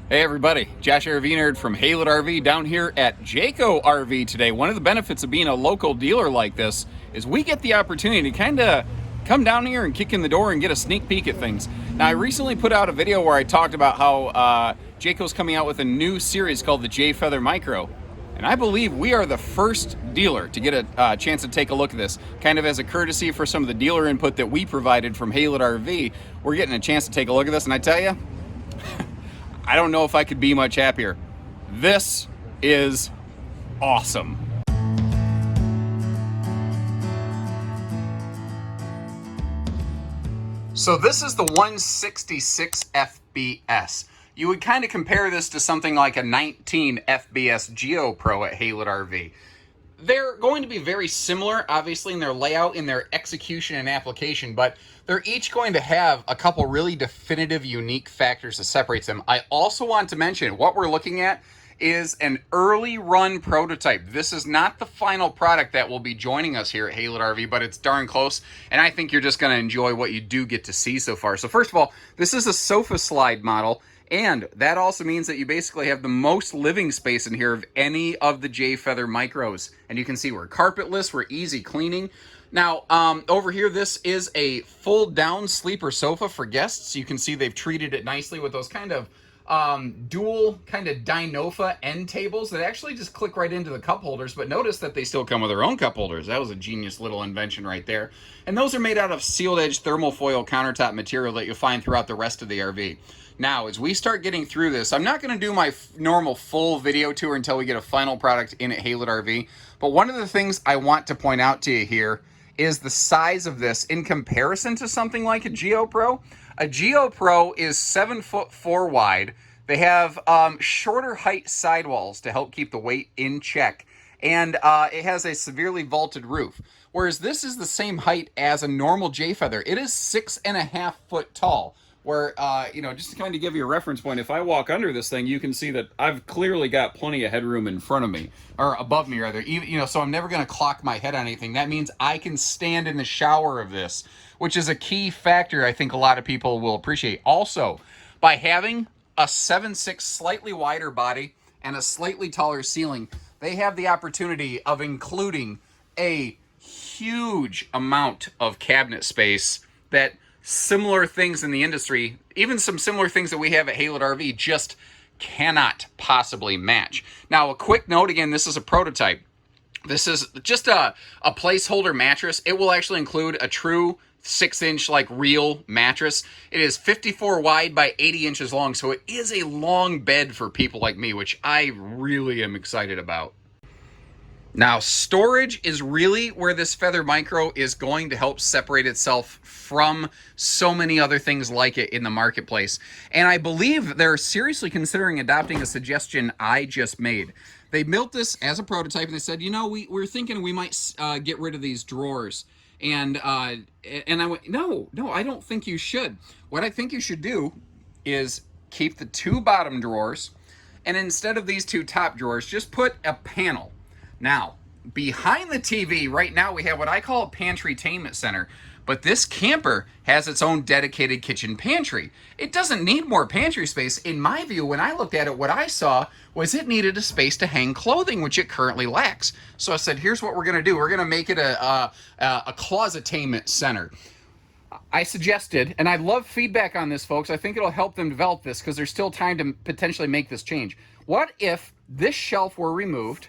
Hey everybody, Josh RV Nerd from Haylett RV down here at Jayco RV today. One of the benefits of being a local dealer like this is we get the opportunity to kind of come down here and kick in the door and get a sneak peek at things. Now, I recently put out a video where I talked about how Jayco's coming out with a new series called the J Feather Micro. And I believe we are the first dealer to get a chance to take a look at this. Kind of as a courtesy for some of the dealer input that we provided from Haylett RV, we're getting a chance to take a look at this. And I tell you, I don't know if I could be much happier. This is awesome. So this is the 166 FBS. You would kind of compare this to something like a 19 FBS Geo Pro at Haylett RV. They're going to be very similar, obviously, in their layout, in their execution and application, but they're each going to have a couple really definitive, unique factors that separates them. I also want to mention what we're looking at is an early run prototype. This is not the final product that will be joining us here at Haylett RV, but it's darn close, and I think you're just going to enjoy what you do get to see so far. So first of all, this is a sofa slide model. And that also means that you basically have the most living space in here of any of the J Feather Micros. And you can see we're carpetless, we're easy cleaning. Now, over here, this is a full down sleeper sofa for guests. You can see they've treated it nicely with those kind of dual kind of Dynofa end tables that actually just click right into the cup holders. But notice that they still come with their own cup holders. That was a genius little invention right there. And those are made out of sealed edge thermal foil countertop material that you'll find throughout the rest of the RV. Now, as we start getting through this, I'm not going to do my normal full video tour until we get a final product in at Haylett RV. But one of the things I want to point out to you here is the size of this in comparison to something like a Geo Pro. A Geo Pro is 7'4" wide. They have shorter height sidewalls to help keep the weight in check. And it has a severely vaulted roof. Whereas this is the same height as a normal J Feather. It is 6.5 foot tall. Where, just to kind of give you a reference point, if I walk under this thing, you can see that I've clearly got plenty of headroom in front of me, or above me, rather. Even, so I'm never going to clock my head on anything. That means I can stand in the shower of this, which is a key factor I think a lot of people will appreciate. Also, by having a 7'6", slightly wider body and a slightly taller ceiling, they have the opportunity of including a huge amount of cabinet space that similar things in the industry, even some similar things that we have at Haylett RV, just cannot possibly match. Now, a quick note, again, this is a prototype. This is just a placeholder mattress. It will actually include a true 6-inch like real mattress. It is 54 wide by 80 inches long, so it is a long bed for people like me, which I really am excited about. Now, storage is really where this Feather Micro is going to help separate itself from so many other things like it in the marketplace. And I believe they're seriously considering adopting a suggestion I just made. They built this as a prototype, and they said, we're thinking we might get rid of these drawers. And I went, no, I don't think you should. What I think you should do is keep the two bottom drawers, and instead of these two top drawers, just put a panel. Now, behind the TV, right now we have what I call a pantry-tainment center, but this camper has its own dedicated kitchen pantry. It doesn't need more pantry space. In my view, when I looked at it, what I saw was it needed a space to hang clothing, which it currently lacks. So I said, here's what we're going to do. We're going to make it a closet-tainment center. I suggested, and I'd love feedback on this, folks. I think it'll help them develop this because there's still time to potentially make this change. What if this shelf were removed,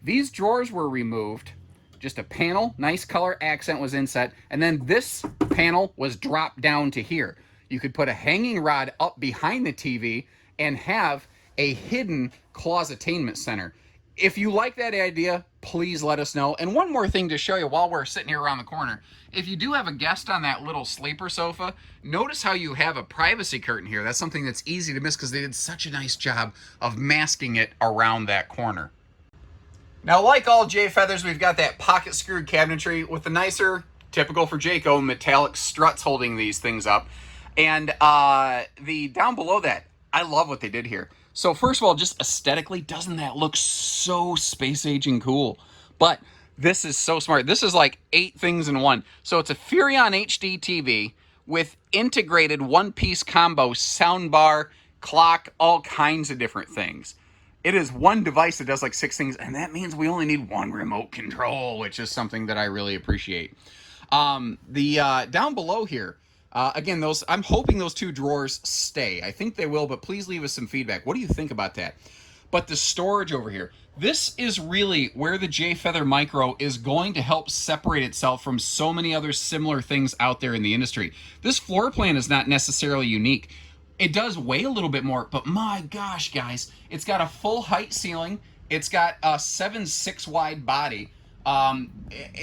these drawers were removed, just a panel, nice color accent was inset, and then this panel was dropped down to here. You could put a hanging rod up behind the TV and have a hidden closet-tainment center. If you like that idea, please let us know. And one more thing to show you while we're sitting here around the corner. If you do have a guest on that little sleeper sofa, notice how you have a privacy curtain here. That's something that's easy to miss because they did such a nice job of masking it around that corner. Now, like all J Feathers, we've got that pocket screwed cabinetry with the nicer, typical for Jayco, metallic struts holding these things up. And the down below that, I love what they did here. So first of all, just aesthetically, doesn't that look so space age and cool? But this is so smart. This is like 8 things in one. So it's a Furrion HD TV with integrated one-piece combo soundbar, clock, all kinds of different things. It is one device that does like 6 things, and that means we only need one remote control, which is something that I really appreciate. Down below here, again, those, I'm hoping those 2 drawers stay. I think they will, but please leave us some feedback. What do you think about that? But the storage over here, this is really where the J-Feather Micro is going to help separate itself from so many other similar things out there in the industry. This floor plan is not necessarily unique. It does weigh a little bit more, but my gosh, guys, it's got a full height ceiling. It's got a 7.6 wide body, and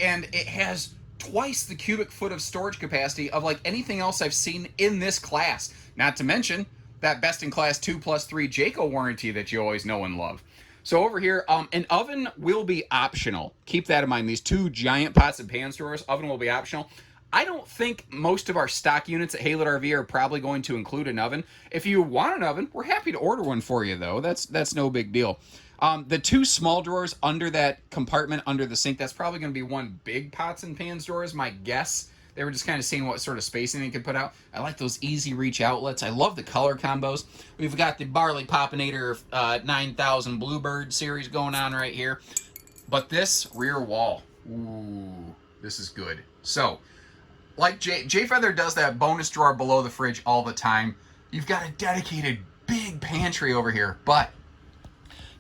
it has twice the cubic foot of storage capacity of like anything else I've seen in this class. Not to mention that best-in-class 2+3 Jayco warranty that you always know and love. So over here, an oven will be optional. Keep that in mind. These 2 giant pots and pans drawers, oven will be optional. I don't think most of our stock units at Haylett RV are probably going to include an oven. If you want an oven, we're happy to order one for you, though. That's no big deal. The 2 small drawers under that compartment under the sink, that's probably going to be one big pots and pans drawer is my guess. They were just kind of seeing what sort of spacing they could put out. I like those easy reach outlets. I love the color combos. We've got the Barley Poppinator 9000 Bluebird series going on right here. But this rear wall, ooh, this is good. So, like J-Feather does that bonus drawer below the fridge all the time. You've got a dedicated big pantry over here, but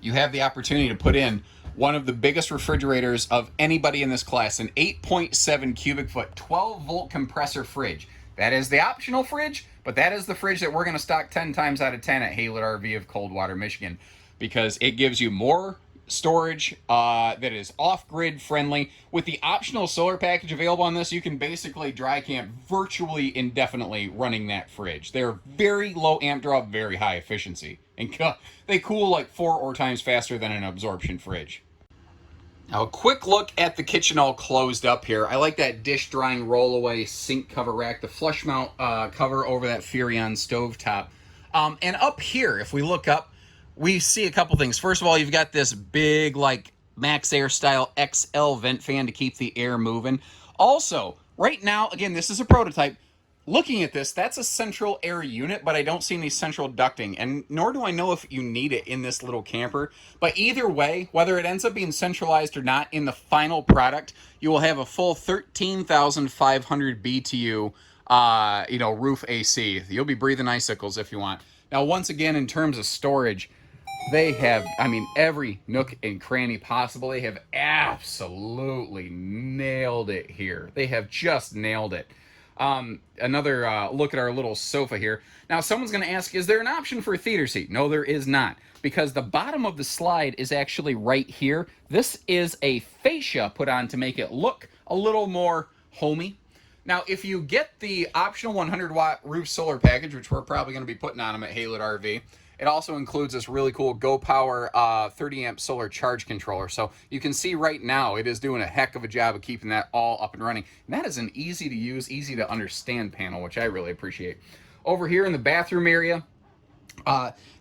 you have the opportunity to put in one of the biggest refrigerators of anybody in this class, an 8.7 cubic foot, 12 volt compressor fridge. That is the optional fridge, but that is the fridge that we're going to stock 10 times out of 10 at Haylett RV of Coldwater, Michigan, because it gives you more storage that is off-grid friendly. With the optional solar package available on this, you can basically dry camp virtually indefinitely running that fridge. They're very low amp draw, very high efficiency, and they cool like 4 or times faster than an absorption fridge. Now, a quick look at the kitchen all closed up here. I like that dish drying roll-away sink cover rack, the flush mount cover over that Furrion stovetop. And up here, if we look up, we see a couple things. First of all, you've got this big, like, Max Air style XL vent fan to keep the air moving. Also, right now, again, this is a prototype. Looking at this, that's a central air unit, but I don't see any central ducting, and nor do I know if you need it in this little camper. But either way, whether it ends up being centralized or not, in the final product, you will have a full 13,500 BTU, roof AC. You'll be breathing icicles if you want. Now, once again, in terms of storage, they have, every nook and cranny possible. They have absolutely nailed it here. They have just nailed it. Another look at our little sofa here. Now, someone's going to ask, is there an option for a theater seat? No, there is not, because the bottom of the slide is actually right here. This is a fascia put on to make it look a little more homey. Now, if you get the optional 100-watt roof solar package, which we're probably going to be putting on them at Haylett RV, it also includes this really cool Go Power 30-amp solar charge controller. So you can see right now it is doing a heck of a job of keeping that all up and running. And that is an easy-to-use, easy-to-understand panel, which I really appreciate. Over here in the bathroom area,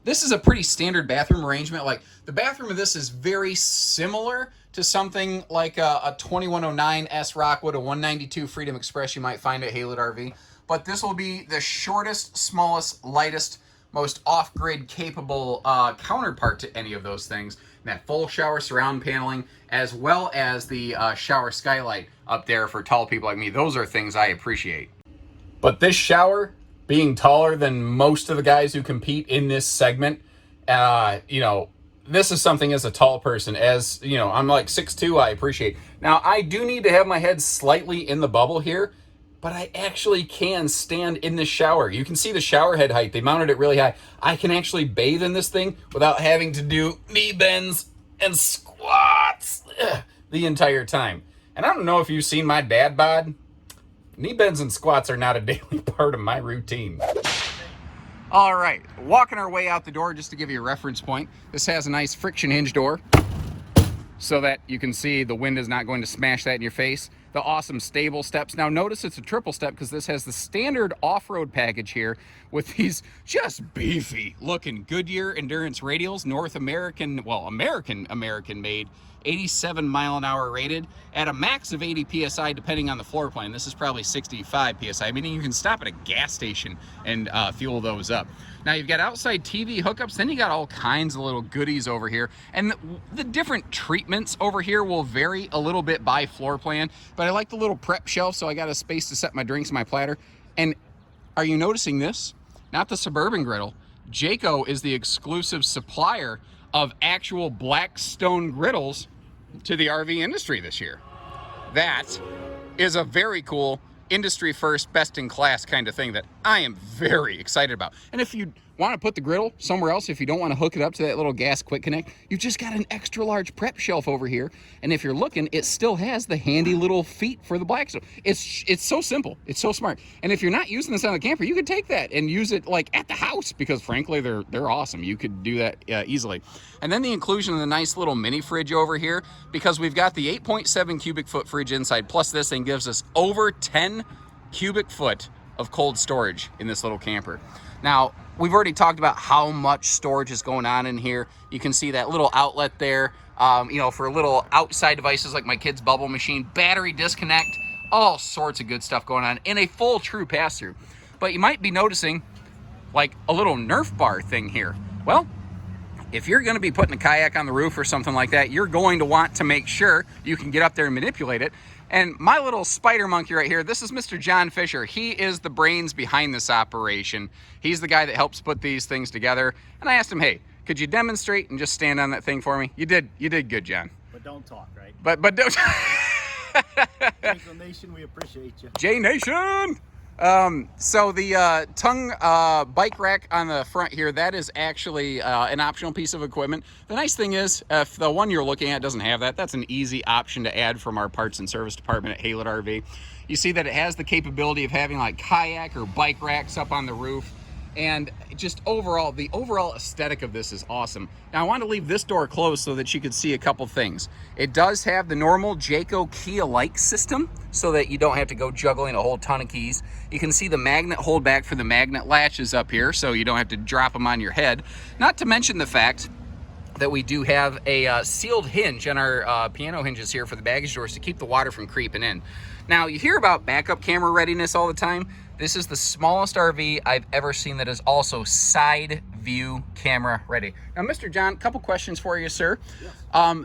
this is a pretty standard bathroom arrangement. Like, the bathroom of this is very similar to something like a 2109 S Rockwood, a 192 Freedom Express you might find at Haylett RV. But this will be the shortest, smallest, lightest, most off-grid capable counterpart to any of those things. And that full shower surround paneling, as well as the shower skylight up there for tall people like me. Those are things I appreciate. But this shower, being taller than most of the guys who compete in this segment, this is something as a tall person, as, I'm like 6'2", I appreciate. Now, I do need to have my head slightly in the bubble here, but I actually can stand in the shower. You can see the shower head height. They mounted it really high. I can actually bathe in this thing without having to do knee bends and squats the entire time. And I don't know if you've seen my dad bod. Knee bends and squats are not a daily part of my routine. All right, walking our way out the door, just to give you a reference point. This has a nice friction hinge door so that you can see the wind is not going to smash that in your face. The awesome stable steps. Now notice it's a triple step because this has the standard off-road package here with these just beefy looking Goodyear Endurance radials, American made 87 mph rated at a max of 80 psi depending on the floor plan. This is probably 65 psi, meaning you can stop at a gas station and fuel those up. Now you've got outside TV hookups, then you got all kinds of little goodies over here, and the different treatments over here will vary a little bit by floor plan, but I like the little prep shelf, so I got a space to set my drinks and my platter. And are you noticing this? Not the Suburban griddle. Jayco is the exclusive supplier of actual Blackstone griddles to the RV industry this year. That is a very cool industry first, best in class kind of thing that I am very excited about. And if you want to put the griddle somewhere else, if you don't want to hook it up to that little gas quick connect, you've just got an extra large prep shelf over here. And if you're looking, it still has the handy little feet for the Blackstone. It's so simple. It's so smart. And if you're not using this on the camper, you could take that and use it like at the house, because frankly, they're awesome. You could do that easily. And then the inclusion of the nice little mini fridge over here, because we've got the 8.7 cubic foot fridge inside, plus this thing gives us over 10 cubic foot of cold storage in this little camper. Now, we've already talked about how much storage is going on in here. You can see that little outlet there, you know, for little outside devices like my kid's bubble machine, battery disconnect, all sorts of good stuff going on in a full true pass-through. But you might be noticing like a little Nerf bar thing here. Well, if you're going to be putting a kayak on the roof or something like that, you're going to want to make sure you can get up there and manipulate it. And my little spider monkey right here, this is Mr. John Fisher. He is the brains behind this operation. He's the guy that helps put these things together. And I asked him, hey, could you demonstrate and just stand on that thing for me? You did good, John. But don't talk, right? But don't. J Nation, we appreciate you. J Nation! So the tongue bike rack on the front here, that is actually an optional piece of equipment. The nice thing is, if the one you're looking at doesn't have that, that's an easy option to add from our parts and service department at Haylett RV. You see that it has the capability of having like kayak or bike racks up on the roof. And just overall, the overall aesthetic of this is awesome. Now I want to leave this door closed so that you can see a couple things. It does have the normal Jayco key-alike system so that you don't have to go juggling a whole ton of keys. You can see the magnet holdback for the magnet latches up here so you don't have to drop them on your head. Not to mention the fact that we do have a sealed hinge on our piano hinges here for the baggage doors to keep the water from creeping in. Now you hear about backup camera readiness all the time. This is the smallest RV I've ever seen that is also side view camera ready. Now, Mr. John, a couple questions for you, sir. Yes.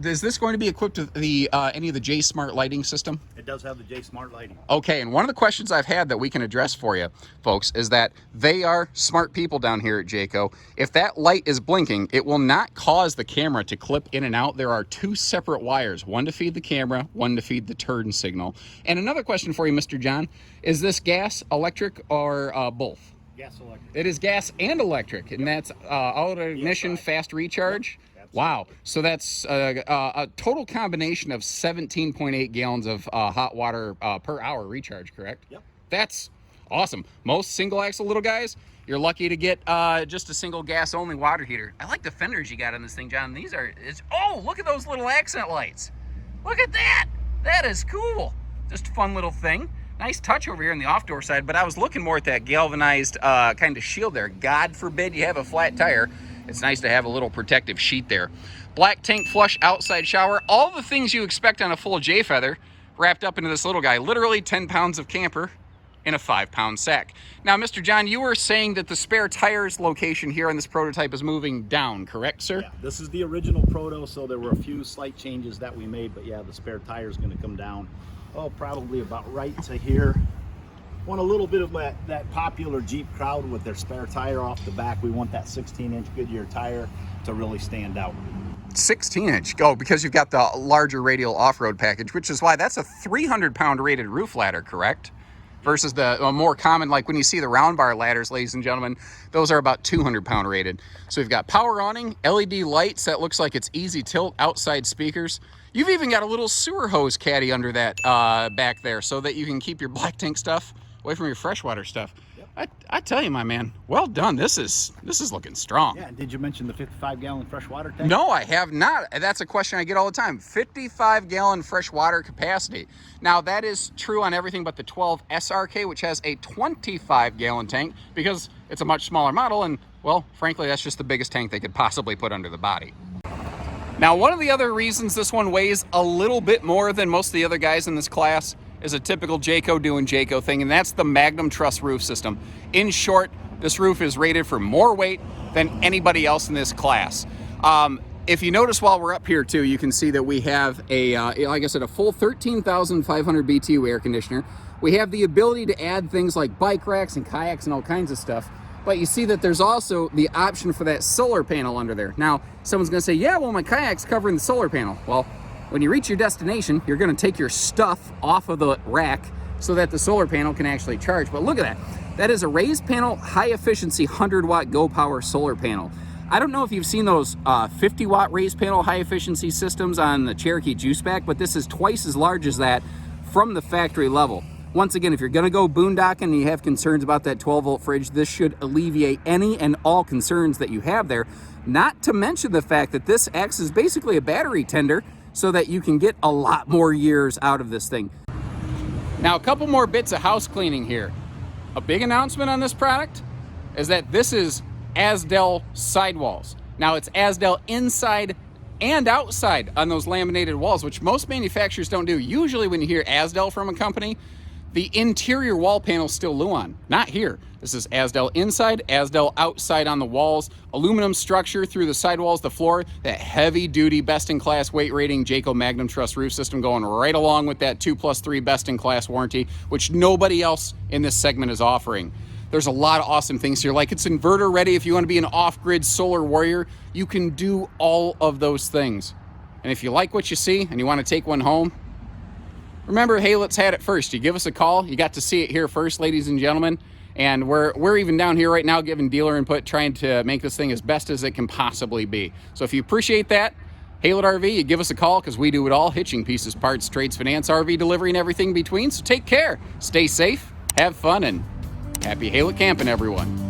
Is this going to be equipped with the any of the J Smart lighting system? It does have the J Smart lighting. Okay, and one of the questions I've had that we can address for you, folks, is that they are smart people down here at Jayco. If that light is blinking, it will not cause the camera to clip in and out. There are two separate wires, one to feed the camera, one to feed the turn signal. And another question for you, Mr. John, is this gas, electric, or both? Gas electric. It is gas and electric, and that's auto ignition, fast recharge. Yep. Wow. So that's a total combination of 17.8 gallons of hot water per hour recharge, correct? Yep. That's awesome. Most single axle little guys, you're lucky to get just a single gas only water heater. I like the fenders you got on this thing, John. These are, oh, look at those little accent lights. Look at that. That is cool. Just a fun little thing. Nice touch over here on the off-door side, but I was looking more at that galvanized kind of shield there. God forbid you have a flat tire. It's nice to have a little protective sheet there. Black tank flush outside shower. All the things you expect on a full J-Feather wrapped up into this little guy. Literally 10 pounds of camper in a 5-pound sack. Now, Mr. John, you were saying that the spare tires location here on this prototype is moving down, correct, sir? Yeah, this is the original proto, so there were a few slight changes that we made, but yeah, the spare tire is going to come down. Oh, probably about right to here. Want a little bit of that popular Jeep crowd with their spare tire off the back. We want that 16-inch Goodyear tire to really stand out. 16-inch, go, because you've got the larger radial off-road package, which is why that's a 300-pound rated roof ladder, correct? Versus the more common, like when you see the round bar ladders, ladies and gentlemen, those are about 200-pound rated. So we've got power awning, LED lights that looks like it's easy tilt, outside speakers. You've even got a little sewer hose caddy under that back there so that you can keep your black tank stuff away from your freshwater stuff. Yep. I tell you, my man, well done. This is looking strong. Yeah, did you mention the 55-gallon freshwater tank? No, I have not. That's a question I get all the time. 55-gallon freshwater capacity. Now, that is true on everything but the 12 SRK, which has a 25-gallon tank because it's a much smaller model, and, well, frankly, that's just the biggest tank they could possibly put under the body. Now, one of the other reasons this one weighs a little bit more than most of the other guys in this class is a typical Jayco doing Jayco thing, and that's the Magnum Truss roof system. In short, this roof is rated for more weight than anybody else in this class. If you notice while we're up here too, you can see that we have a, like I said, a full 13,500 BTU air conditioner. We have the ability to add things like bike racks and kayaks and all kinds of stuff. But you see that there's also the option for that solar panel under there. Now, someone's gonna say, yeah, well, my kayak's covering the solar panel. Well, when you reach your destination, you're gonna take your stuff off of the rack so that the solar panel can actually charge. But look at that. That is a raised panel, high efficiency, 100 watt Go Power solar panel. I don't know if you've seen those 50 watt raised panel high efficiency systems on the Cherokee Juiceback, but this is twice as large as that from the factory level. Once again, if you're gonna go boondocking and you have concerns about that 12 volt fridge, this should alleviate any and all concerns that you have there. Not to mention the fact that this acts as basically a battery tender so that you can get a lot more years out of this thing. Now, a couple more bits of house cleaning here. A big announcement on this product is that this is AZDEL sidewalls. Now, it's AZDEL inside and outside on those laminated walls, which most manufacturers don't do. Usually when you hear AZDEL from a company, the interior wall panels still Luan. Not here. This is AZDEL inside, AZDEL outside on the walls, aluminum structure through the sidewalls, the floor, that heavy duty, best in class weight rating Jayco Magnum Truss roof system going right along with that 2+3 best in class warranty, which nobody else in this segment is offering. There's a lot of awesome things here, like it's inverter ready. If you want to be an off-grid solar warrior, you can do all of those things. And if you like what you see and you want to take one home, remember, Haylett's had it first. You give us a call. You got to see it here first, ladies and gentlemen. And we're even down here right now giving dealer input, trying to make this thing as best as it can possibly be. So if you appreciate that, Haylett RV, you give us a call, because we do it all: hitching, pieces, parts, trades, finance, RV delivery, and everything between. So take care, stay safe, have fun, and happy Haylett camping, everyone.